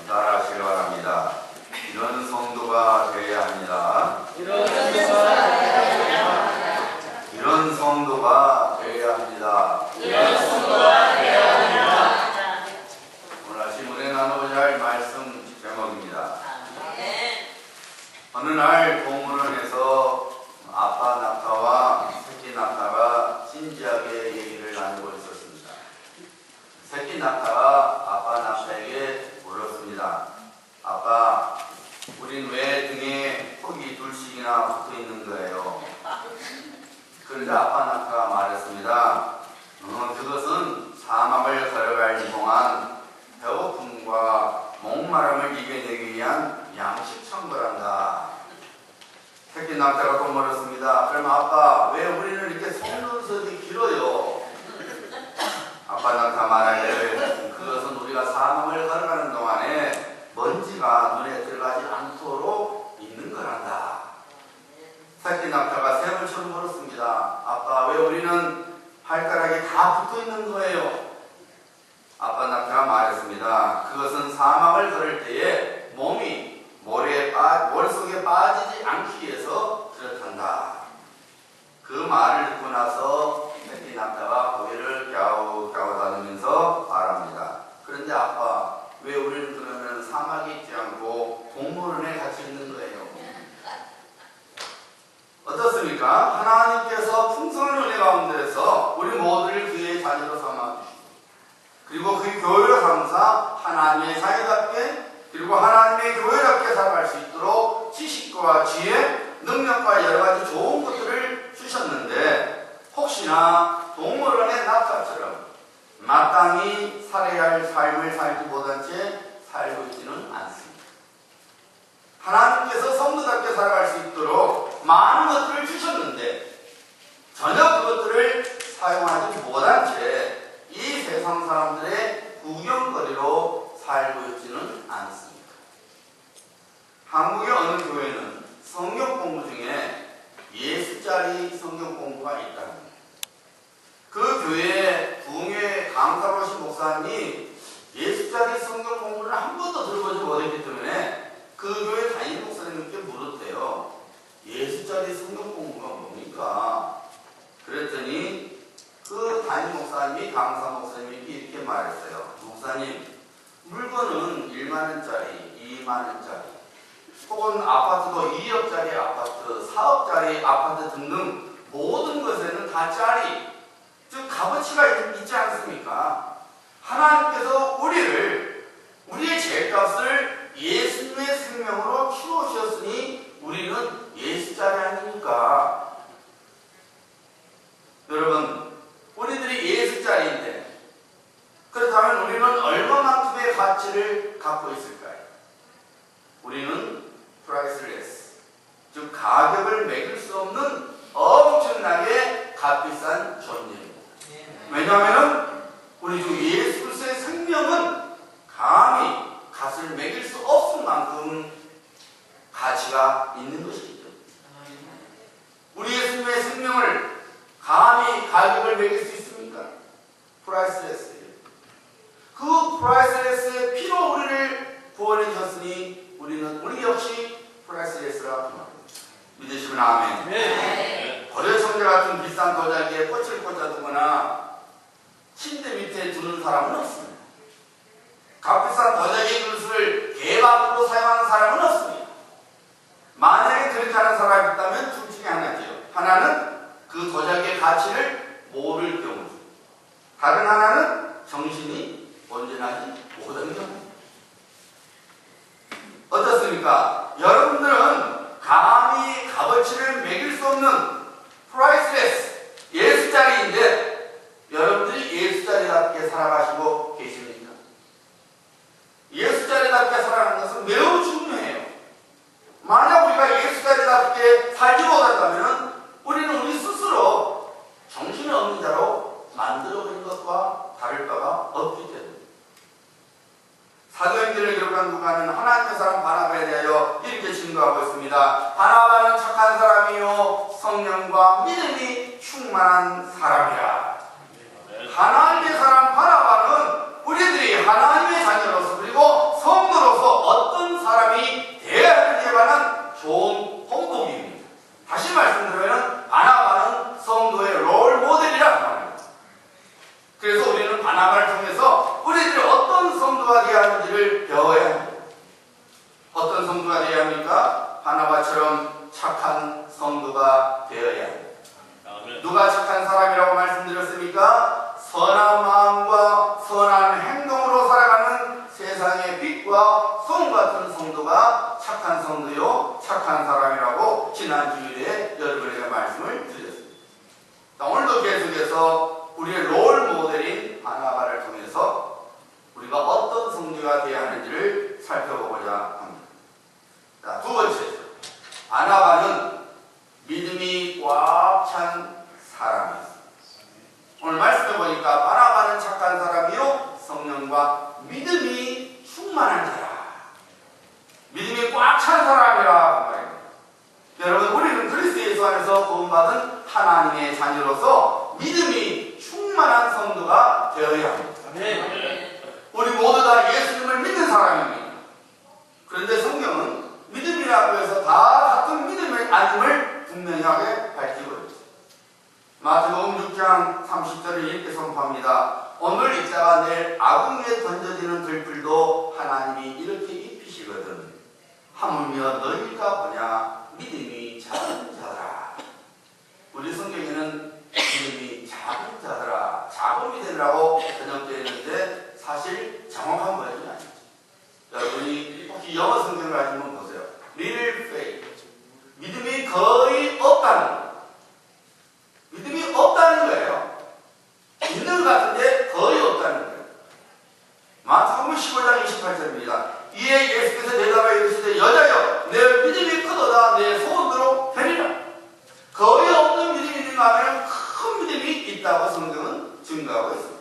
따라하시기 바랍니다. 이런 성도가 되어야 합니다. 이런 성도가 되어야 합니다. 이런 성도가 되어야 합니다. 이런 성도가 되어야 합니다. 오늘 아침 은혜 나누고자 할 말씀 제목입니다. 어느 날 동물원에서 아빠 낙타와 새끼 낙타가 진지하게 얘기를 나누고 있었습니다. 새끼 낙타가 아빠 낙타에게 물었습니다. 아빠, 우린 왜 등에 턱이 둘씩이나 붙어 있는 거예요? 그런데 아빠 낙타가 말했습니다. 그것은 사막을 걸어갈 동안 배고픔과 목마름을 이겨내기 위한 양식 청구란다. 새끼 낙타가 또 물었습니다. 그럼 아빠, 왜 우리는 이렇게 속눈썹이 길어요? 아빠 낙타 말하기를 그것은 우리가 사막을 걸어가는 동안에 먼지가 눈에 들어가지 않도록 있는 거란다. 새끼 낙타가 세 번처럼 물었습니다. 아빠, 왜 우리는 발가락이 다 붙어 있는 거예요? 아빠 낙타가 말했습니다. 그것은 사막을 걸을 때에 몸이 모래 속에 빠지지 않기 위해서 그렇단다. 그 말을 듣고 나서 새끼 낙타가 고개를 갸우갸우다니면서 말합니다. 그런데 아빠, 왜 우리는 그러면 사막에 있지 않고 동물원에 갇혀 있는 거예요? 어떻습니까? 하나님께서 풍성한 은혜 가운데서 우리 모두를 그의 자녀로 삼아주시고, 그리고 그 교회를 삼사 하나님의 자녀답게, 그리고 하나님의 교회답게 살아갈 수 있도록 지식과 지혜, 능력과 여러 가지 좋은 것들을 주셨는데, 혹시나 동물원의 낙타처럼 마땅히 살아야 할 삶을 살지 못한 채 살고 있지는 않습니다. 하나님께서 성도답게 살아갈 수 있도록 많은 것들을 주셨는데 전혀 그것들을 사용하지 못한 채 이 세상 사람들의 구경거리로 살고 있지는 않습니다. 한국의 어느 교회는 성경 공부 중에 60짜리 성경 공부가 있답니다. 그 교회에 부흥회 강사로 오신 목사님이 60짜리 성경 공부를 한 번도 들어보지 못했기 때문에 그 교회 담임 목사님께 물었대요. 60짜리 성경 공부가 뭡니까? 그랬더니 그 담임 목사님이 강사 목사님에게 이렇게 말했어요. 목사님, 물건은 1만원짜리, 2만원짜리, 혹은 아파트도 2억짜리 아파트, 4억짜리 아파트 등등 모든 것에는 다 짜리, 즉 값어치가 있지 않습니까? 하나님께서 우리의 죄값을 예수님의 생명으로 키워주셨으니 우리는 예수짜리 아닙니까? 여러분, 우리들이 예수짜리인데 그렇다면 우리는 얼마만큼의 가치를 갖고 있을까요? 우리는 프라이스레스, 즉 가격을 매길 수 없는 엄청나게 값비싼 존재입니다. 왜냐하면 우리 주 예수 그리스도의 생명은 감히 값을 매길 수 없을 만큼 가치가 있는 것이기 때문에 우리 예수님의 생명을 감히 가격을 매길 수 있습니까? 프라이스레스예요. 그 프라이스레스의 피로 우리를 구원해 주셨으니 우리 역시 프라이스레스라 합니다. 믿으시면 아멘. 네. 거래성자 같은 비싼 도자기에 꽃을 꽂아두거나 침대 밑에 두는 사람은 없습니다. 값비싼 도자기 그릇을 개밥으로 사용하는 사람은 없습니다. 만약에 그렇게 하는 사람이 있다면 둘 중에 하나지요. 하나는 그 도자기의 가치를 모를 경우, 다른 하나는 정신이 온전하지 못한 경우. 어떻습니까? 여러분들은 감히 값어치를 매길 수 없는 프라이스레스, 예수짜리인데 여러분들이 예수짜리답게 살아가시고 계십니까? 예수짜리답게 살아가는 것은 매우 중요해요. 만약 우리가 예수짜리답게 살지 못한다면 우리는 우리 스스로 정신이 없는 자로 만들어버린 것과 다를 바가 없기 때문입니다. 사도행전을 기록한 누가는 하나님의 사람 바나바에 대하여 이렇게 증거하고 있습니다. 바나바는 착한 사람이요 성령과 믿음이 충만한 사람이라. 하나님의 사람 바나바는 우리들이 하나님의 자녀로서 그리고 성도로서 하는지를 배워야 합니다. 어떤 성도가 되어야 합니까? 바나바처럼 착한 성도가 되어야 합니다. 누가 착한 사람이라고 말씀드렸습니까? 선한 마음과 선한 행동으로 살아가는 세상의 빛과 송 같은 성도가 착한 성도요, 착한 사람이라고 지난 주일에 여러분에게 말씀을 드렸습니다. 오늘도 계속해서 우리의 롤 모델인 바나바를 통해서 우리가 어떤 성도가 되어야 하는지를 살펴보고자 합니다. 자, 두 번째, 바나바는 믿음이 꽉 찬 사람이었습니다. 오늘 말씀해 보니까 바나바는 착한 사람이요, 성령과 믿음이 충만한 자라. 믿음이 꽉 찬 사람이라 말입니다. 여러분, 우리는 그리스도 예수 안에서 구원받은 하나님의 자녀로서 믿음이 충만한 성도가 되어야 합니다. 우리 모두 다 예수님을 믿는 사람입니다. 그런데 성경은 믿음이라고 해서 다 같은 믿음이 아님을 분명하게 밝히고 있습니다. 마태복음 6장 30절을 이렇게 선포합니다. 오늘 있다가 내일 아궁이에 던져지는 들불도 하나님이 이렇게 입히시거든. 하물며 너희가 보냐 믿음이 작은 자더라. 우리 성경에는 믿음이 작은 자더라, 작은 믿음이라고 번역되어 있는데 사실 정확한 번역이 아니죠. 여러분이 혹시 영어 성경을 가지면 보세요. Little faith. 믿음이 거의 없다는 거예요. 믿음이 없다는 거예요. 있는 것 같은데 거의 없다는 거예요. 마태복음 15장 28절입니다. 이에 예수께서 대답하여 이르시되 여자여 내 믿음이 크도다 내 소원대로 되리라. 거의 없는 믿음이 있는가 하면 큰 믿음이 있다고 성경은 증거하고 있습니다.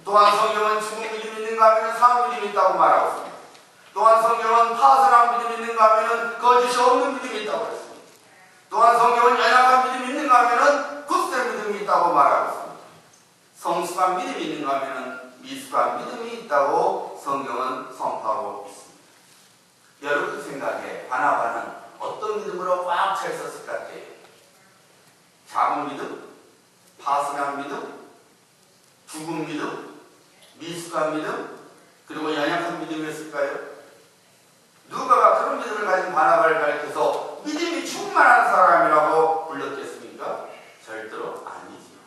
또한 성경은 죽은 믿음이 있는가 하면 산 믿음이 있다고 말하고 있습니다. 또한 성경은 파선한 믿음이 있는가 하면 거짓이 없는 믿음이 있다고 했습니다. 또한 성경은 연약한 믿음이 있는가 하면 굳센 믿음이 있다고 말하고 있습니다. 성숙한 믿음이 있는가 하면 미숙한 믿음이 있다고 성경은 선포하고 있습니다. 여러분 생각에 바나바는 어떤 믿음으로 꽉 차 있었을 것 같아요? 작은 믿음? 파선한 믿음? 죽은 믿음? 미숙한 믿음? 그리고 연약한 믿음이었을까요? 누가가 그런 믿음을 가진 바나바를 가리켜서 믿음이 충만한 사람이라고 불렀겠습니까? 절대로 아니지요.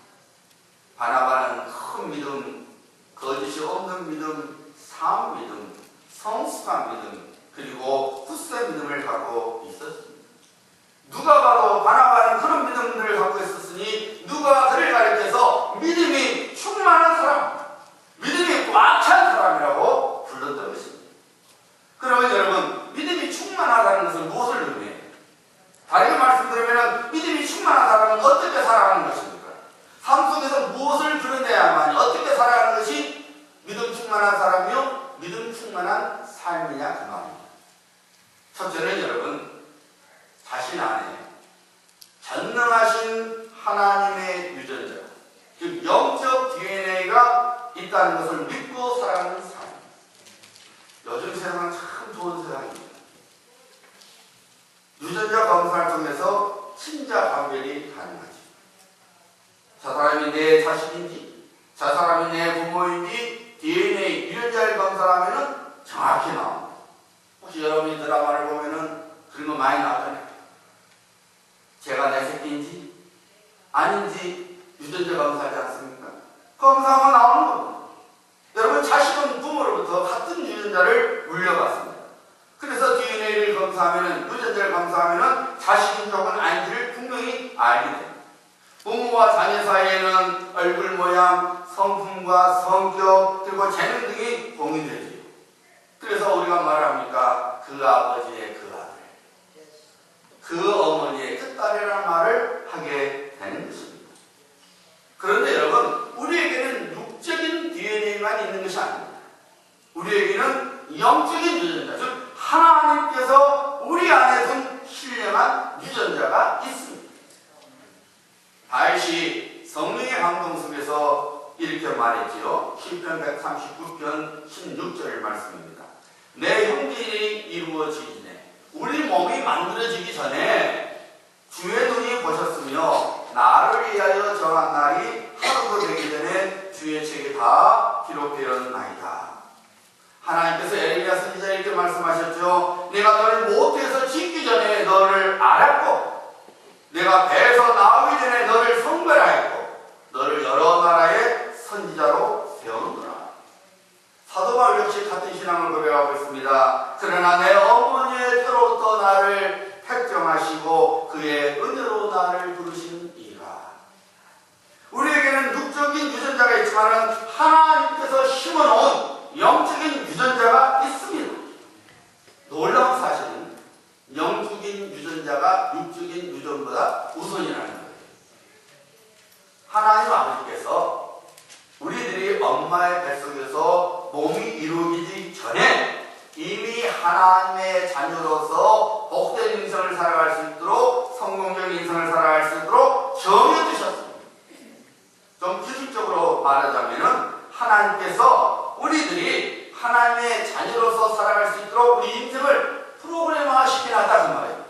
바나바는 큰 믿음, 거짓이 없는 믿음, 산 믿음, 성숙한 믿음, 그리고 굳센 믿음을 갖고 있었습니다. 누가 봐도 바나바는 그런 믿음들을 갖고 있었으니 누가가 그를 가리켜서 믿음이 충만한 사람, 믿음이 꽉 찬 사람이라고 불렀던 것입니다. 그러면 여러분, 믿음이 충만하다는 것은 무엇을 의미해요? 다르게 말씀드리면 믿음이 충만한 사람은 어떻게 살아가는 것입니까? 삶 속에서 무엇을 드러내야만 어떻게 살아가는 것이 믿음 충만한 사람이요, 믿음 충만한 삶이냐 그 말입니다. 첫째는 여러분, 자신 안에 전능하신 하나님의 유전자, 즉 영적 DNA가 있다는 것을 믿고 살아가는 삶. 요즘 세상은 참 좋은 세상입니다. 유전자 검사를 통해서 친자 관계이 가능하지. 저 사람이 내 자식인지, 저 사람이 내 부모인지 DNA 유전자를 검사하면 정확히 나옵니다. 혹시 여러분이 드라마를 보면은 그런 거 많이 나오잖아요. 제가 내 새끼인지 아닌지 유전자 검사하지 않습니까? 검사하면 나오는 겁니다. 여러분, 자식은 부모로부터 같은 유전자를 물려받습니다. 그래서 DNA를 검사하면, 유전자를 검사하면 자식인 적은 아닌지를 분명히 알게 됩니다. 부모와 자녀 사이에는 얼굴 모양, 성품과 성격, 그리고 재능 등이 공유되지요. 그래서 우리가 말합니까? 그 아버지의 그 아들, 그 어머니의 그 딸이라는 말을 하게 되는 것입니다. 그런데 여러분, 우리에게는 육적인 DNA만 있는 것이 아닙니다. 우리에게는 영적인 유전자, 즉 하나님께서 우리 안에 둔 신령한 유전자가 있습니다. 다윗이 성령의 감동 속에서 이렇게 말했지요. 시편 139편 16절 말씀입니다. 내 형제일이 이루어지네. 우리 몸이 만들어지기 전에 주의 눈이 보셨으며 나를 위하여 정한 날이 하루도 되기 전에 주의 책에 다 기록되었나이다. 하나님께서 에레미야 선지자에게 말씀하셨죠. 내가 너를 모태에서 짓기 전에 너를 알았고 내가 배에서 나오기 전에 너를 성별하였고 너를 여러 나라의 선지자로 세우는구나. 사도 바울 역시 같은 신앙을 고백하고 있습니다. 그러나 내 어머니의 뼈로부터 나를 택정하시고 그의 은혜로 나를 부르신 이가. 우리에게는 육적인 유전자가 있지만 하나님께서 심어놓은 영적인 유전자가 있습니다. 놀라운 사실은 영적인 유전자가 육적인 유전보다 우선이라는 거예요. 하나님 아버지께서 우리들이 엄마의 뱃속에서 몸이 이루어지기 전에 이미 하나님의 자녀로서 복된 인생을 살아갈 수 있도록 성공적인 인생을 살아갈 수 있도록 정해두셨습니다. 좀 기술적으로 말하자면 하나님께서 우리들이 하나님의 자녀로서 살아갈 수 있도록 우리 인생을 프로그램화 시켜놨다 그 말이에요.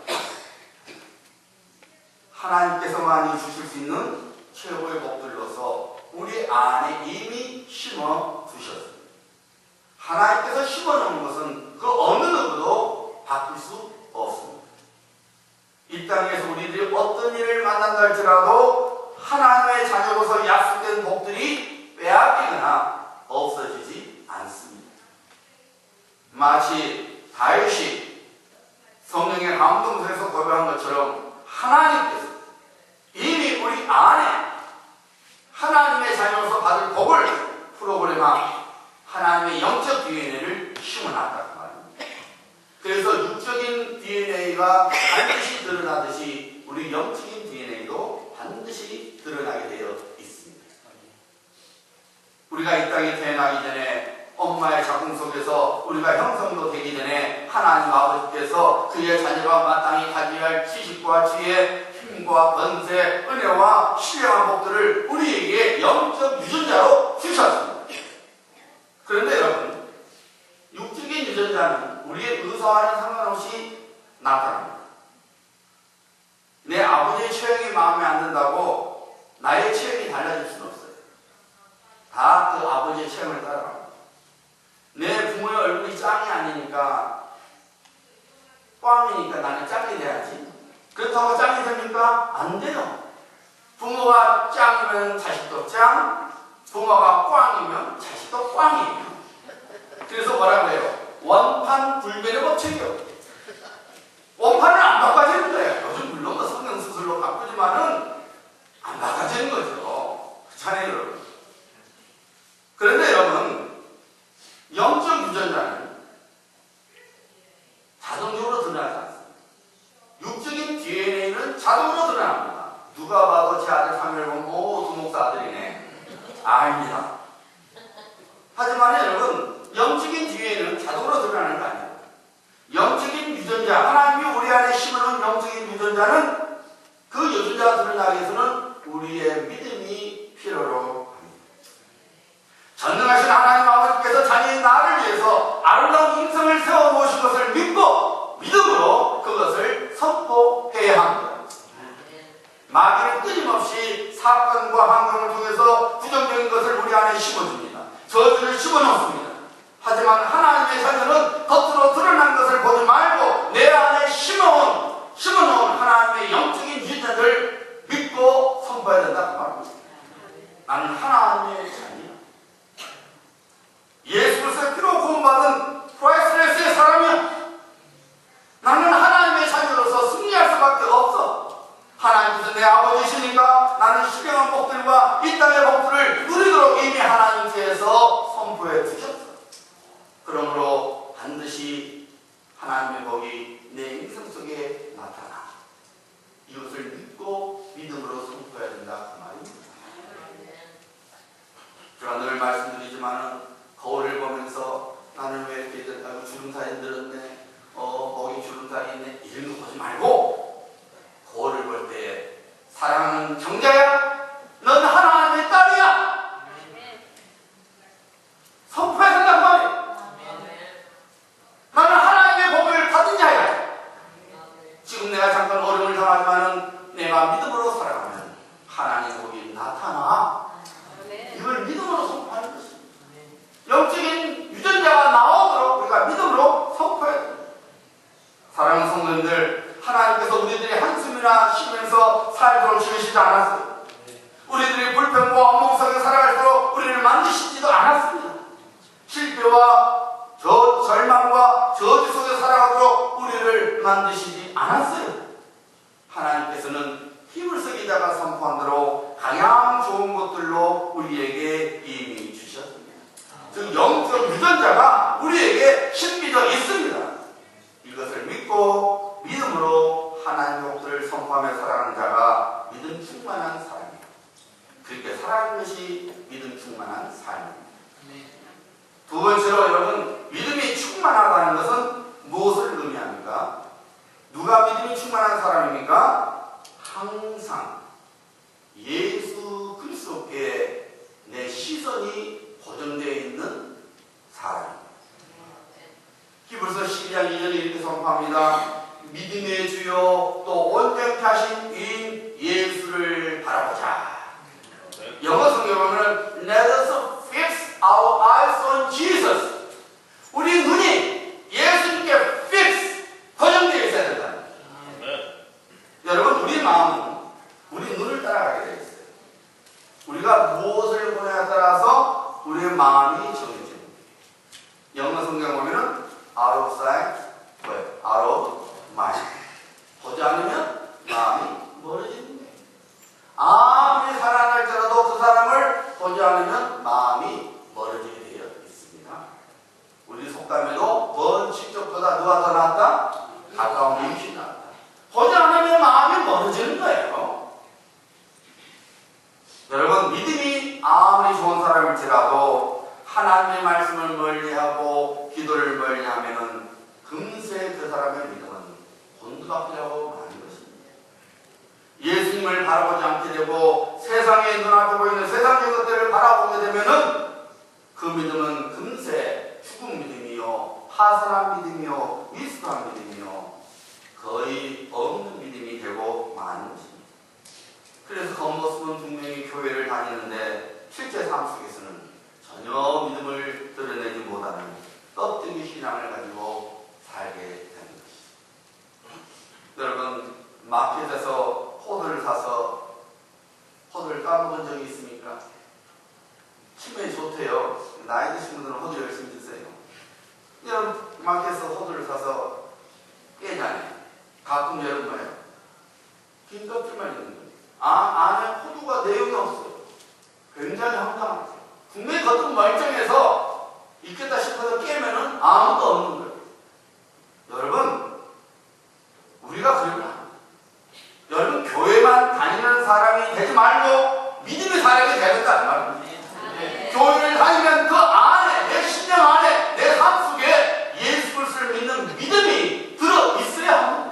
하나님께서만이 주실 수 있는 최고의 복들로서 우리 안에 이미 심어 두셨습니다. 하나님께서 심어 놓은 것은 그 어느 누구도 바꿀 수 없습니다. 이 땅에서 우리들이 어떤 일을 만난다 할지라도 하나님의 자녀로서 약속된 복들이 빼앗기거나 없어지지 않습니다. 마치 다윗이 성령의 감동에서 고백한 것처럼 하나님께서 이미 우리 안에 하나님의 자녀로서 받을 복을 프로그램화 하나님의 영적 DNA를 심어놨다는 말입니다. 그래서 육적인 DNA가 반드시 드러나듯이 우리 영적인 DNA도 반드시 드러나게 되어 있습니다. 우리가 이 땅에 태어나기 전에 엄마의 자궁 속에서 우리가 형성도 되기 전에 하나님 아버지께서 그의 자녀가 마땅히 가져야 할 지식과 지혜, 힘과 권세, 은혜와 신령한 복들을 우리에게 영적 유전자로 주셨습니다. 그런데 여러분, 육적인 유전자는 우리의 의사와는 상관없이 나타납니다. 내 아버지의 체형이 마음에 안 든다고 나의 체형이 달라질 수는 없어요. 다 그 아버지의 체형을 따라갑니다. 내 부모의 얼굴이 짱이 아니니까 꽝이니까 나는 짱이 돼야지. 그렇다고 짱이 됩니까? 안 돼요. 부모가 짱이면 자식도 짱, 부모가 꽝이면 자식도 꽝이에요. 그래서 뭐라고 해요? 원판 불변의 법칙이요. 원판은 안 바꿔지는 거예요. 요즘 물론 뭐 성형수술로 바꾸지만은 안 바꿔지는 거죠. 그렇잖아요, 여러분. 그런데 여러분, 영적 유전자는 자동적으로 드러나지 않습니다. 육적인 DNA는 자동으로 드러납니다. 누가 봐도 제 아들 사무엘 보면 두목사 아들이네. 아닙니다. 하지만 여러분, 영적인 DNA는 자동으로 드러나는 거 아니에요. 영적인 유전자, 하나님이 우리 안에 심어놓은 영적인 유전자는 그 유전자가 드러나기 위해서는 우리의 믿음이 필요로 합니다. 전능하신 하나님 아버지께서 자녀인 나를 위해서 아름다운 인생을 세워놓으신 것을 믿고 믿음으로 그것을 선포해야 합니다. 마귀는 끊임없이 사건과 환경을 통해서 부정적인 것을 우리 안에 심어줍니다. 저주를 심어놓습니다. 하지만 하나님의 자녀는 겉으로 드러난 것을 보지 말고 내 안에 심어놓은 하나님의 영적인 유전자를 믿고 선포해야 된다고 말합니다. 나는 하나님의 자녀, 예수 그리스도의 피로 구원받은 프라이스레스의 사람이야. 나는 하나님의 자녀로서 승리할 수밖에 없어. 하나님께서 내 아버지시니까 나는 신령한 복들과 이 땅의 복들을 누리도록 이미 하나님께서 선포해 주셨어. 그러므로 반드시 하나님의 복이 내 인생 속에 나타나. 이것을 믿고 믿음으로 선포해야 된다 그 말입니다. 제가 늘 말씀드리지만은 거울을 보면서 나는 왜 이렇게 됐다고 주름살이 늘었네, 목이 주름살이 있네, 이런 거 보지 말고 거울을 볼 때 사랑하는 형제야, 넌 하나님의 딸이야. 선포해야 된단 말이야. 나는 하나님의 복을 받은 자야. 지금 내가 잠깐 어려움을 당하지만은 내가 믿음으로 살아가면 하나님의 복이 나타나. 이걸 믿음으로 선포하는 것입니다. 영적인 유전자가 나오도록 절망과 저주 속에 살아가도록 우리를 만드시지 않았어요. 하나님께서는 힘을 쓰기다가 선포한 대로 가장 좋은 것들로 우리에게 이미 주셨습니다. 즉 영적 유전자가 우리에게 신비되어 있습니다. 이것을 믿고 믿음으로 하나님의 복들을 선포하며 살아가는 자가 믿음 충만한 사람이에요. 그렇게 살아가는 것이 믿음 충만한 삶입니다. 두 번째로 여러분, 믿음이 충만하다는 것은 무엇을 의미합니까? 누가 믿음이 충만한 사람입니까? 항상 예수 그리스도께 내 시선이 고정되어 있는 사람입니다. 히브리서 12장 2절에 이렇게 선포합니다. 믿음의 주요 또 온전케 하신 인 예수를 바라보자. 영어 성경은 Let us fix our eyes on Jesus. 우리 눈이 예수님께 fix, 고정되어 있어야 된다. 여러분, 우리 마음은 우리 눈을 따라가게 되어 있어요. 우리가 무엇을 보냐에 따라서 우리의 마음이 정해집니다. 영어 성경 보면은 out of sight, out of mind. 보지 않으면 마음이 멀어지는 거예요. 아무리 사랑할지라도 그 사람을 보지 않으면 마음이 멀어지게 되어 있습니다. 우리 속담에도 먼 친척보다 누가 더 낫다? 가까운 임신이 낫다. 보지 않으면 마음이 멀어지는 거예요. 여러분, 믿음이 아무리 좋은 사람일지라도 하나님의 말씀을 멀리하고 기도를 멀리하면은 금세 그 사람의 믿음은 곤두박질하고 마는 것입니다. 예수님을 바라보지 않게 되고 세상의 눈앞에 보이는 세상의 것들을 바라보게 되면은 그 믿음은 금세 죽은 믿음이요, 파산한 믿음이요, 미숙한 믿음이요, 거의 없는 믿음이 되고 마는 것입니다. 그래서 겉모습은 분명히 교회를 다니는데 실제 삶 속에서는 전혀 믿음을 드러내지 못하는 껍데기 신앙을 가지고 살게 되는 것입니다. 여러분, 마켓에서 호두를 사서 호두를 까먹은 적이 있습니까? 치매에 좋대요. 나이 드신 분들은 호두 열심히 드세요. 여러분, 마켓에서 호두를 사서 깨잖아요. 가끔 여러분 뭐예요? 긴 껍질만 있는 거예요. 안에 호두가 내용이 없어요. 굉장히 황당하죠. 분명히 겉은 멀쩡해서 있겠다 싶어서 깨면은 아무것도 없는 거예요. 여러분, 우리가 그러면 안 돼요. 여러분, 교회만 다니는 사람이 되지 말고 믿음의 사람이 되겠다는 말입니다. 교회를 다니면 그 안에, 내 심령 안에, 내 삶 속에 예수 그리스도를 믿는 믿음이 들어 있어야 합니다.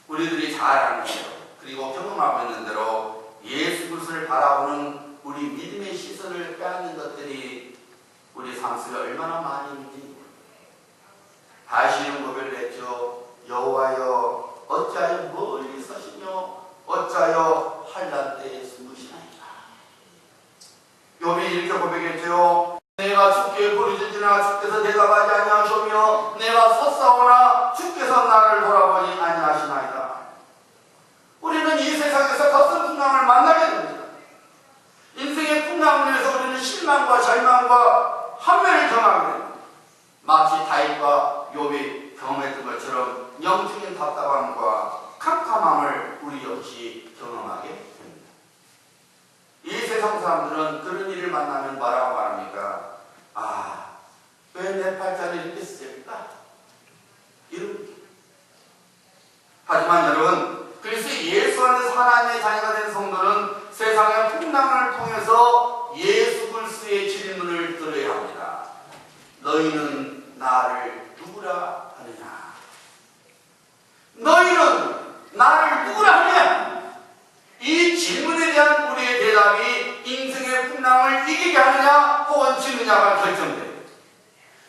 우리들이 잘 아는 대로, 그리고 경험하고 있는 대로 예수 그리스도를 바라보는 우리 믿음의 시선을 빼앗는 것들이 우리 삶 속에 얼마나 많이 있는지. 다시 이런 고백을 했죠. 여호와여, 어찌하여 멀리 서시며 어찌하여 환난 때에 숨으시나이까. 욥이 이렇게 고백했죠. 내가 주께 부르짖으나 주께서 대답하지 아니하시며 내가 섰사오나 주께서 나를 돌아보지 아니하시나이다. 우리는 이 세상에서 덧선 풍랑을 만나게 됩니다. 인생의 풍랑을 위해서 우리는 실망과 절망과 환멸을 경험하게 됩니다. 마치 다윗과 욥이 경험했던 것처럼 영적인 답답함과 캄캄함을 우리 역시 경험하게 됩니다. 이 세상 사람들은 그런 일을 만나면 뭐라고 말합니까? 아, 왜 내 팔자를 이렇게 쓸까? 이런. 하지만 여러분, 그래서 예수 안에서 하나님의 자녀가 된 성도는 세상의 풍랑을 통해서 예수 그리스도의 질문을 들어야 합니다. 너희는 나를 누구라 하느냐? 너희는 나를 누구라 하느냐? 이 질문에 대한 우리의 대답이 인생의 풍랑을 이기게 하느냐 혹은 지느냐가 결정돼요.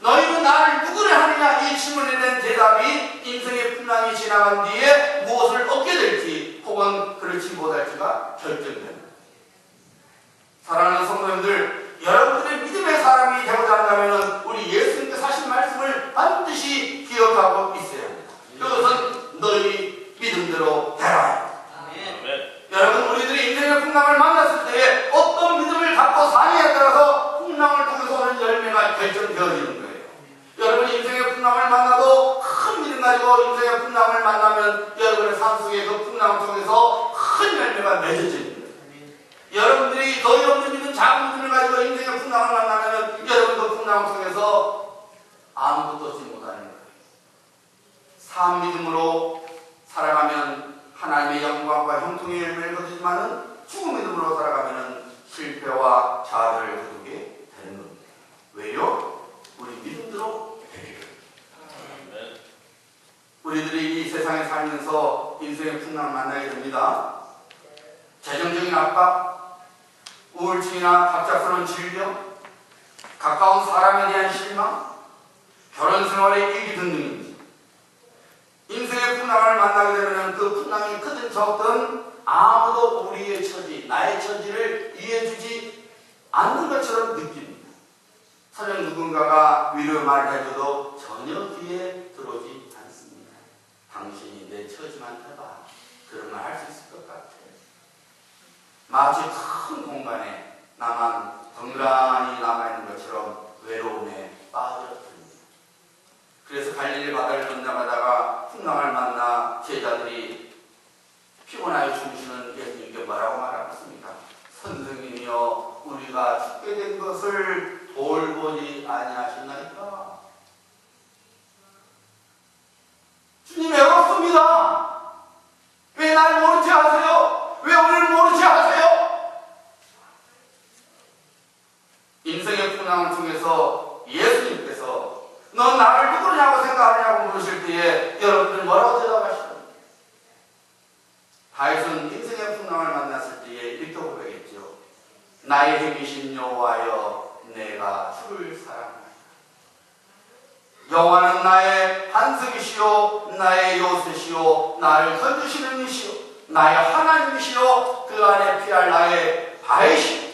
너희는 나를 누구라 하느냐? 이 질문에 대한 대답이 인생의 풍랑이 지나간 뒤에 무엇을 얻게 될지 혹은 그렇지 못할지가 결정됩니다. 사랑하는 성도님들, 여러분들의 믿음의 사람이 되고자 한다면 우리 예수님께서 하신 말씀을 반드시 기억하고 있어야 합니다. 그것은 너희 믿음대로 되라. 여러분, 우리들이 인생의 풍랑을 만났을 때에 어떤 믿음을 갖고 사느냐에 따라서 풍랑을 통해서 오는 열매가 결정되어지는 거예요. 풍랑을 만나도 큰 믿음 가지고 인생의 풍랑을 만나면 여러분의 삶 속에 그 풍랑 속에서 큰 열매가 맺어집니다. 여러분들이 거의 없는 믿음, 작은 믿음을 가지고 인생의 풍랑을 만나면 여러분 그 풍랑 속에서 아무것도 얻지 못하는 거예요. 산 믿음으로 살아가면 하나님의 영광과 형통의 열매를 거두지만은 죽은 믿음으로 살아가면 실패와 좌절을 거두게 되는 겁니다. 왜요? 우리 믿음대로 되게 됩니다. 우리들이 이 세상에 살면서 인생의 풍랑을 만나게 됩니다. 재정적인 압박, 우울증이나 갑작스러운 질병, 가까운 사람에 대한 실망, 결혼 생활의 일기 등등입니다. 인생의 풍랑을 만나게 되면 그 풍랑이 크든 적든 아무도 우리의 처지, 나의 처지를 이해해주지 않는 것처럼 느낍니다. 설령 누군가가 위로의 말을 해줘도 전혀 귀에 들어오지 않습니다. 당신이 내 처지만 해봐. 그런 말 할 수 있을 것 같아요. 마치 큰 공간에 나만 덩그러니 남아있는 것처럼 외로움에 빠져듭니다. 그래서 갈릴리 바다를 건너가다가 풍랑을 만나 제자들이 피곤하여 주무시는 예수님께 뭐라고 말하겠습니까? 선생님이여, 우리가 죽게 된 것을 돌보지 아니하시나이까? 주님 외롭습니다. 왜 날 모르지 하세요? 왜 우리를 모르지 하세요? 인생의 풍랑을 통해서 예수님께서 너 나를 누구냐고 생각하냐고 물으실 때에 여러분들 뭐라고 대답하시나요? 다윗은 인생의 풍랑을 만났을 때에 이렇게 고백했죠. 나의 힘이신 여호와여, 내가 주를 사랑하노라. 여호와는 나의 반석이시요 나의 요새시요 나를 건지시는 이시요 나의 하나님이시요 그 안에 피할 나의 바위시요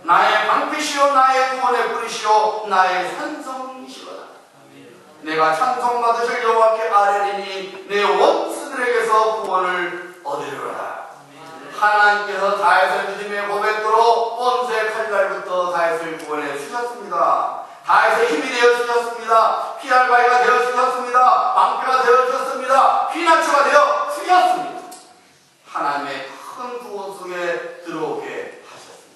나의 방패시요 나의 구원의 뿌리시요 나의 산성이시로다. 내가 찬송받으실 여호와께 아뢰리니 내 원수들에게서 구원을 얻으리로다. 하나님께서 다윗의 믿음의 고백으로 본세 칼날부터 다윗을 구원해 주셨습니다. 다윗의 힘이 되어 주셨습니다. 피할 바위가 되어 주셨습니다. 방패가 되어 주셨습니다. 피난처가 되어 주셨습니다. 하나님의 큰 구원 속에 들어오게 하셨습니다.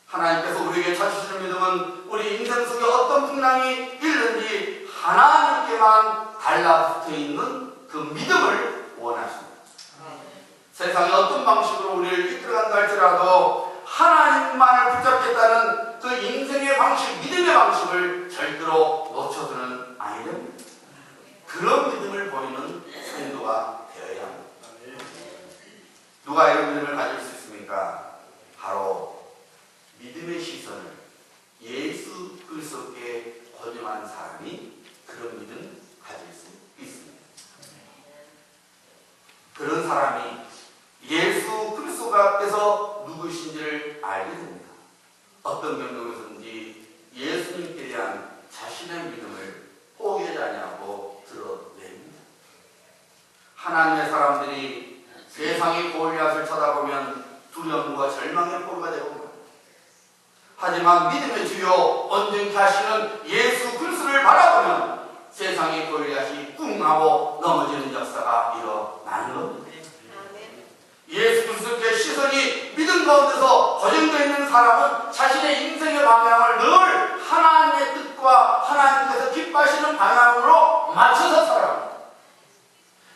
하나님께서 우리에게 찾으시는 믿음은 우리 인생 속에 어떤 풍랑이 있는지 하나님께만 달라붙어 있는 그 믿음을 원하십니다. 세상에 어떤 방식으로 우리를 이끌어간다 할지라도 하나님만을 붙잡겠다는 그 인생의 방식, 믿음의 방식을 절대로 놓쳐서는 아니 됩니다. 그런 믿음을 보이는 성도가 되어야 합니다. 누가 이런 믿음을 가질 수 있습니까? 바로 믿음의 시선을 예수 그리스도께 고정한 사람이 그런 믿음 가질 수 있습니다. 그런 사람이 예수 그리스도께서 누구신지를 알게 됩니다. 어떤 경우에서든지 예수님께 대한 자신의 믿음을 포기하지 아니하고 드러냅니다. 하나님의 사람들이 세상의 골리앗을 쳐다보면 두려움과 절망의 포로가 되고 옵니다. 하지만 믿음의 주요 온전히 하시는 예수 그리스도를 바라보면 세상의 골리앗이 꿍 하고 넘어지는 역사가 일어나는 겁니다. 예수 그리스도의 시선이 믿음 가운데서 고정되어 있는 사람은 자신의 인생의 방향을 늘 하나님의 뜻과 하나님께서 기뻐하시는 방향으로 맞춰서 살아갑니다.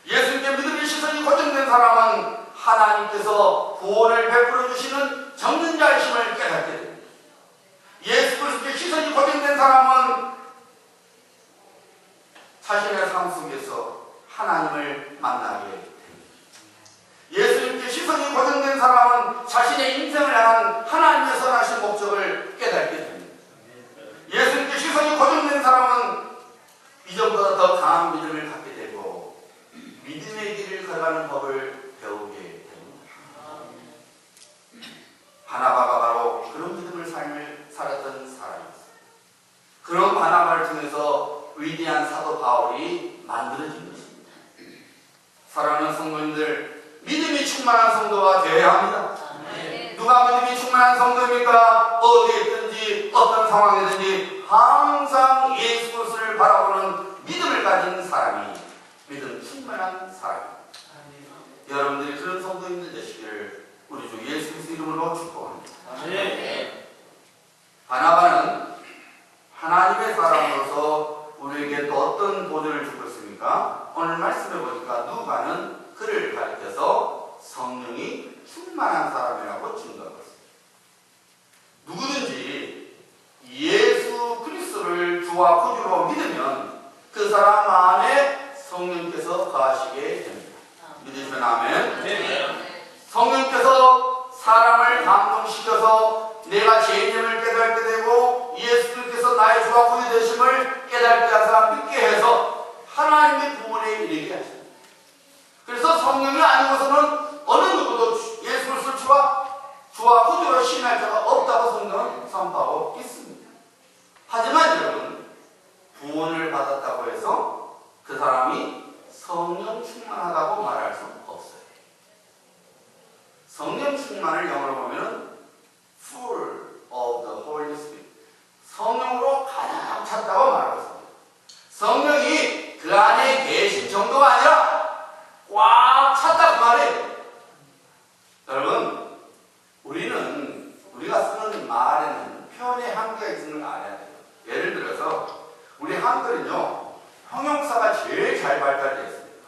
예수님께 믿음의 시선이 고정된 사람은 하나님께서 구원을 베풀어 주시는 정전자이심을 깨닫게 됩니다. 예수 그리스도의 시선이 고정된 사람은 자신의 삶 속에서 하나님을 만나게 됩니다. 예수님께 시선이 고정된 사람은 자신의 인생을 향한 하나님의 선하신 목적을 깨닫게 됩니다. 예수님께 시선이 고정된 사람은 이전보다 더 강한 믿음을 갖게 되고 믿음의 길을 걸어가는 법을 배우게 됩니다. 바나바가 바로 그런 믿음의 삶을 살았던 사람이었습니다. 그런 바나바를 통해서 위대한 사도 바울이 만들어진 것입니다. 사랑하는 성도님들, 믿음이 충만한 성도가 되어야 합니다. 누가 믿음이 충만한 성도입니까? 어디에 있든지 어떤 상황이든지 항상 예수 그리스도를 바라보고 가진 사람이 믿음 충만한 사람입니다. 여러분들이 그런 성도님들 되시기를 우리 주 예수 그리스도 이름으로 축복합니다. 바나바는 하나님의 사람으로서 우리에게 또 어떤 보조를 주고 있습니까? 오늘 말씀해 보니까 누가는 그를 가리켜서 성령이 충만한 사람이라고 증거하고 있습니다. 누구든지 예수 그리스도를 주와 구주로 믿으면 그 사람 안에 성령께서 거하시게 됩니다. 믿으시면 아멘. 성령께서 사람을 감동시켜서 내가 죄인임을 깨닫게 되고 예수님께서 나의 주와 구주 되심을 깨닫게 하사 믿게 해서 하나님의 구원에 이르게 하십니다. 그래서 성령이 아니고서는 어느 누구도 예수 그리스도를 주와 구주로 신할 자가 없다고 성경은 선포하고 있습니다. 하지만 여러분, 구원을 받았다고 해서 그 사람이 성령 충만하다고 말할 수 없어요. 성령 충만을 영어로 보면 full of the Holy Spirit, 성령으로 가득 찼다고 말하고 있습니다. 성령이 그 안에 계신 정도가 아니라 꽉 찼다 그 말이에요. 여러분, 우리가 쓰는 말에는 표현의 한계가 있는 걸 알아야 돼요. 예를 들어서 우리 한글은요, 형용사가 제일 잘 발달되어 있습니다.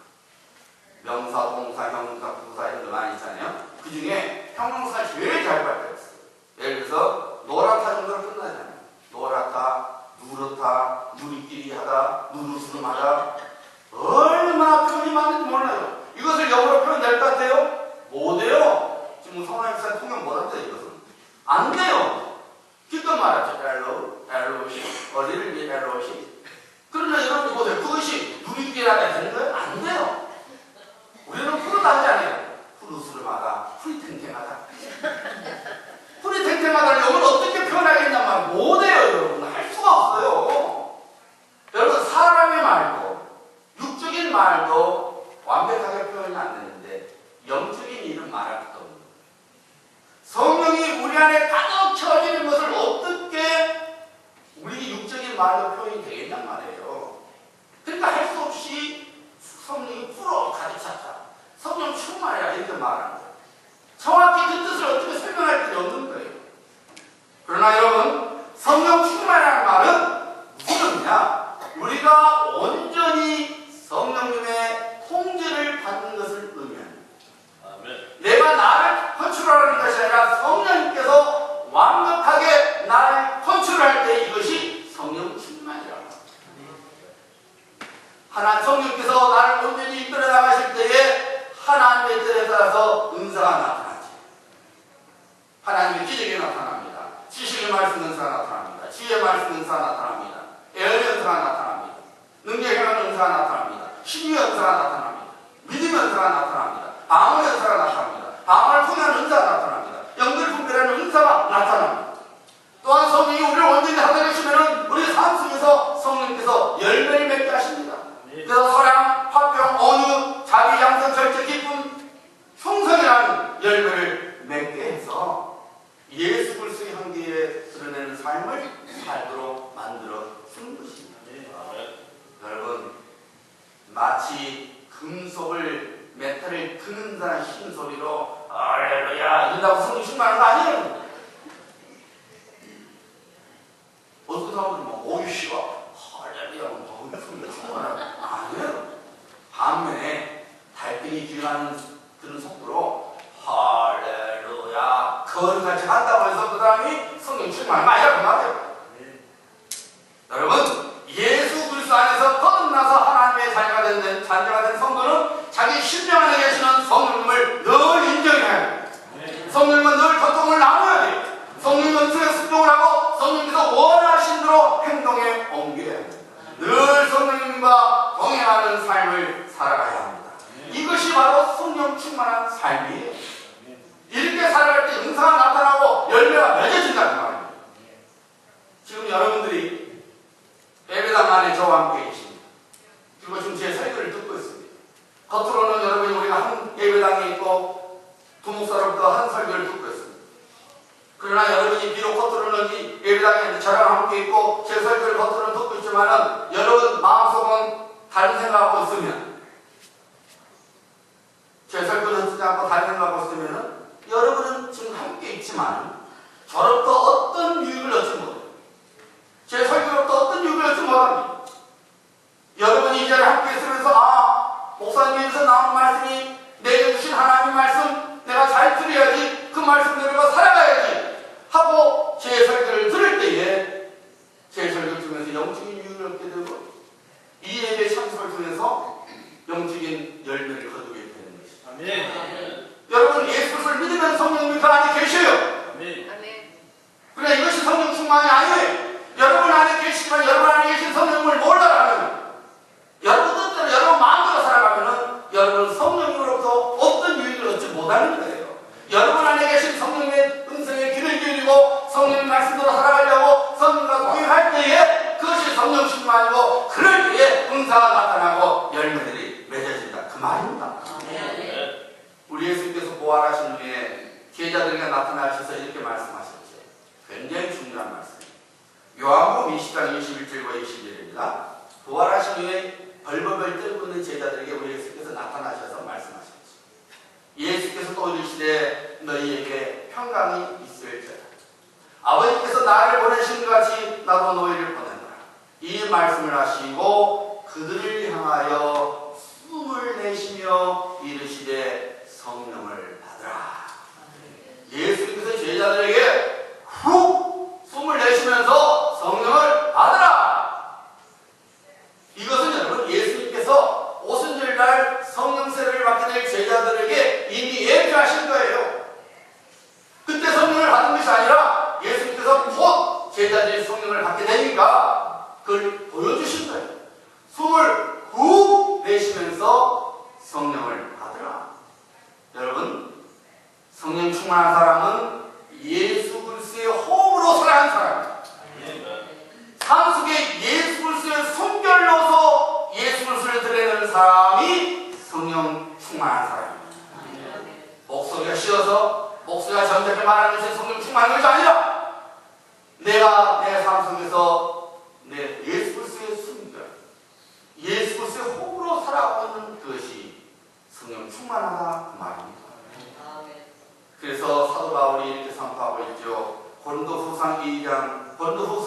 명사, 동사, 형용사, 부사 이런 거 많이 있잖아요. 그 중에 형용사가 제일 잘 발달되어 있어요. 예를 들어서 노랗다 정도로 끝나잖아요. 노랗다, 누렇다, 누리끼리 하다, 누르스름하다. 얼마나 표현이 많은지 몰라요. 이것을 영어로 표현될 것 같아요? 못해요. 지금 성화역사 통역 못한대요. 이것은 안 돼요. 기껏 말하죠. 엘로시, 어디를 위해 엘로시. 그러나 여러분 못해요. 그것이 누리끼리 하다 되는 거예요? 안 돼요. 우리는 푸르다 하지 않아요. 푸르스름하다, 푸리탱탱하다. 푸리탱탱하다를 영어를 어떻게 표현하겠냔 말 못해요. 여러분 할 수가 없어요. 여러분 사람의 말도 육적인 말도 완벽하게 표현이 안 되는데 영적인 일은 말할 것도 없는 거예요. 성령이 우리 안에 가득 채워지는 것을 어떻게 우리 육적인 말로 표현이 되겠냔 말이에요. 그러니까 할 수 없이 성령이 풀어 가득 찼다. 성령 충만이라 이렇게 말하는 거예요. 정확히 그 뜻을 어떻게 설명할 길이 없는 거예요. 그러나 여러분, 성령 충만이라는 말은 무슨 의미냐? 우리가 온전히 성령님의 통제를 받는 것을 의미합니다. 내가 나를 컨트롤하는 것이 아니라 성령님께서 완벽하게 나를 컨트롤할 때 이것이 성령 충만이라고 합니다. 하나님 성령께서 나를 온전히 이끌어 나가실 때에 하나님의 뜻에 따라서 은사가 나타나지. 하나님의 기적이 나타납니다. 지식의 말씀 은사가 나타납니다. 지혜의 말씀 은사가 나타납니다. 애언의 은사가 나타납니다. 능력의 은사가 나타납니다. 신유의 은사가 나타납니다. 믿음의 은사가 나타납니다. 방언의 은사가 나타납니다. 방언을 통한 은사가 나타납니다. 영들 분별하는 은사가 나타납니다. 또한 성령이 우리를 온전히 하게 되시면 우리 삶 속에서 성령께서 열매를 맺게 하십니다. 그래서 사랑, 화평, 언유, 자비, 양선, 절제, 기쁨, 형성이라는 열매를 맺게 해서 예수 그리스도의 향기에 드러내는 삶을 살도록 만들어 주는 것입니다. 여러분, 마치 금속을 메탈을 그는 듯한 흰 소리로 할렐루야 이런다고 성령 충만한 거 아니에요. 어떤 사람들은 막 오이씨와 할렐루야 성령 충만한 거 아니에요. 반면에 달팽이 기어가는 그런 속도로 할렐루야 거리같이 한다고 해서 그 사람이 성령 충만한 거 아니라 그 말이에요. 여러분, 예수 그리스도 안에서 거듭나서 하나님의 자녀가 된 성도는 자기 심령 안에 계시는 성령님을 늘 인정해야 돼요. 성령님은 늘 교통을 나눠야 돼요. 성령님은 수에 순종을 하고 성령님께서 원하신 대로 행동에 옮겨야 합니다. 늘 성령님과 동행하는 삶을 살아가야 합니다. 이것이 바로 성령 충만한 삶이에요. 이렇게 살아갈 때 은사가 나타나고 열매가 맺어진다는 말입니다. 지금 여러분들이 예배당 안에 저와 함께 계십니다. 그리고 지금 제 설교를 듣고 있습니다. 겉으로는 여러분이 우리가 한 예배당에 있고 두목사로부터 한 설교를 듣고 있습니다. 그러나 여러분이 비록 겉으로는 이 예배당에 저랑 함께 있고 제 설교를 겉으로는 듣고 있지만은 여러분 마음속은 11절과 22절입니다. 부활하신 후에 벌벌벌 떨고 있는 제자들에게 우리 예수께서 나타나셔서 말씀하셨죠. 예수께서 또 이르시되 너희에게 평강이 있을지어다. 아버지께서 나를 보내신 것 같이 나도 너희를 보낸다. 이 말씀을 하시고 그들을 향하여 숨을 내쉬며 이르시되 성령을 받으라. 예수께서 제자들에게 훅 숨을 내쉬면서 성령을 받으라. 이것은 여러분 예수님께서 오순절날 성령세례를 받게 될 제자들에게 이미 예비하신 거예요. 그때 성령을 받은 것이 아니라 예수님께서 곧 제자들이 성령을 받게 되니까 그걸 보여주신 거예요. 숨을 훅 내쉬면서 성령을 받으라. 여러분, 성령 충만한 사람은 예수 그리스도의 호흡으로 살아가는 사람입니다. 산속에 예수 그리스도의 숨결로서 예수 그리스도를 드러내는 사람이 성령 충만한 사람입니다. 목소리가 쉬어서 목소리가 점잖게 말하는 것이 성령 충만한 것이 아니라 내가 내 삶 속에서 내 예수 그리스도의 숨결, 예수 그리스도의 호흡으로 살아가고 있는 그것이 성령 충만하다 그 말입니다. 그래서 사도 바울이 이렇게 선포하고 있죠. 고린도후서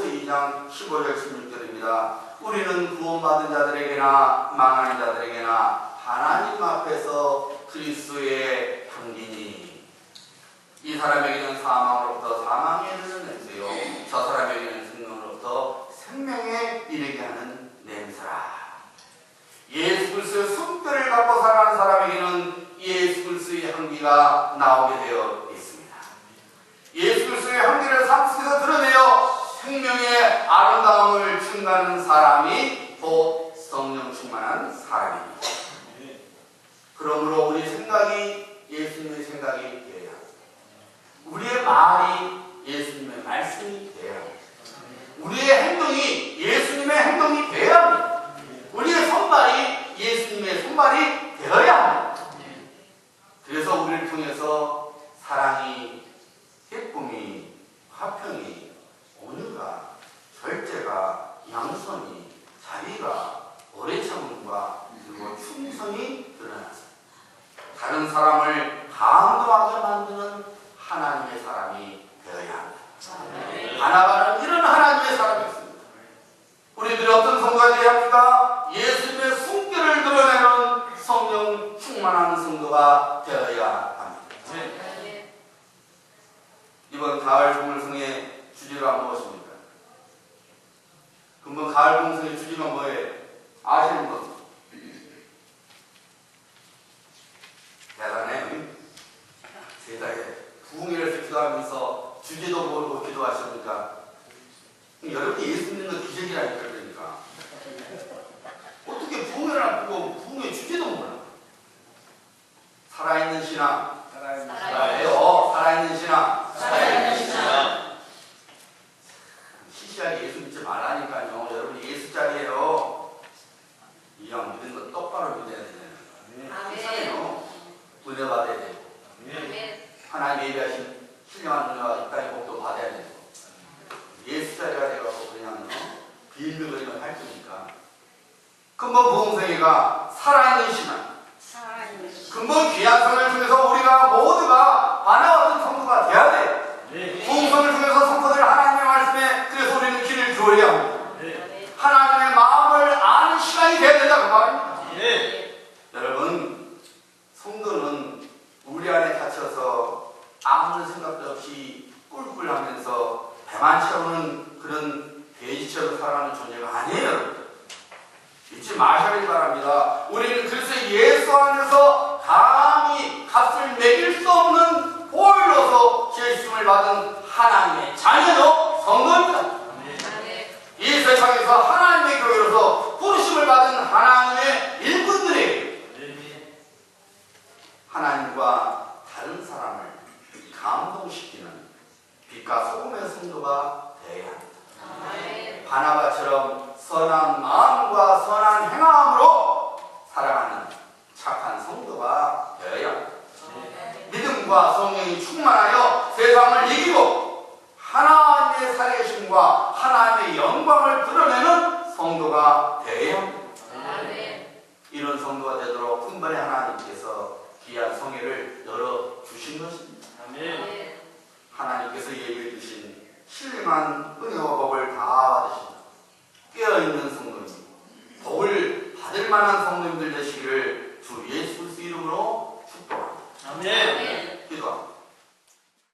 2장 15절 16절입니다. 우리는 구원받은 자들에게나 망하는 자들에게나 하나님 앞에서 그리스도의 향기니 이 사람에게는 사망으로부터 사망에 이르는 냄새요 저 사람에게는 생명으로부터 생명에 이르게 하는 냄새라. 예수 그리스도의 숨결을 갖고 살아가는 사람에게는 예수 그리스도의 향기가 나오게 되어 있습니다. 예수 그리스도의 향기를 삶 속에서 드러내어 생명의 아름다움을 증가하는 사람이 곧 성령 충만한 사람입니다. 그러므로 우리 생각이 예수님의 생각이 되어야 합니다. 우리의 말이 예수님의 말씀이 되어야 합니다. 우리의 행동이 예수님의 행동이 되어야 합니다. 우리의 손발이 예수님의 손발이 되어야 합니다. 그래서 우리를 통해서 사랑이, 기쁨이, 화평이, 온유가, 절제가, 양선이, 자비가, 오래 참음과 그리고 충성이 드러났습니다. 다른 사람을 감동하게 만드는 하나님의 사람이 되어야 합니다. 하나가는 이런 하나님의 사람이 있습니다. 우리들이 어떤 성도가 되어야 합니까? 예수님의 숨결을 드러내는 성령 충만한 성도가 되어야 합니다. 이번 가을 봉을성의 주제가 무엇입니까? 금방 가을 봉성의 주제가 뭐예요? 아시는 분? 대단해요. 세상에 부흥회를 기도하면서 주제도 모르고 기도하십니까? 여러분이 예수 믿는 건 기적이라니까. 그러니까 어떻게 부흥회를 앞두고 부흥회 주제도 몰라? 살아있는 신앙. 살아있는 신앙. 시시하게 예수 믿지 말라니까요. 여러분 예수자리에요. 이왕 믿는 거 똑바로 믿어야 되잖아요. 세상에요. 은혜 받아야 되고 하나님 예비하신 신령한 은혜와 이 땅의 복도 받아야 되고 예수자리가 돼갖고 그냥 빌밀거리면 할 거니까. 근본 부흥생회가 살아있는 신앙, 근본 귀한성을 통해서 우리가 모두가 하나 같은 성도가 돼야 돼. 부흥성을 통해서 성도들 하나님의 말씀에 그래서 우리는 길을 기울여야 합니다. 하나님의 마음을 아는 시간이 돼야 된다 그 말입니다. 여러분, 성도는 우리 안에 갇혀서 아무런 생각도 없이 꿀꿀하면서 배만 채우는 그런 돼지처럼 살아가는 존재가 아니에요. 잊지 마셔야 바랍니다. 우리는 그래서 예수 안에서 감히 값을 매길 수 없는 보혈로서 죄수임을 받은 하나님의 자녀요 성도입니다. 이 세상에서 하나님의 교회로서 부르심을 받은 하나님의 일꾼들에게 하나님과 다른 사람을 감동시키는 빛과 소금의 성도가 되어야 합니다. 바나바처럼 선한 마음과 선한 행함으로 살아가는 착한 성도가 되어야 합니다. 믿음과 성령이 충만하여 세상을 이기고 하나님의 하나님의 살아계심과 하나님의 영광을 드러내는 성도가 되어야 합니다. 이런 성도가 되도록 분발의 하나님께서 귀한 성회를 열어주신 것입니다. 하나님께서 예비해 주신 신령한 은혜와 복을 다 받으신다. 깨어있는 성도님, 복을 받을 만한 성도님들 되시기를 주 예수 그리스도 이름으로 축복합니다.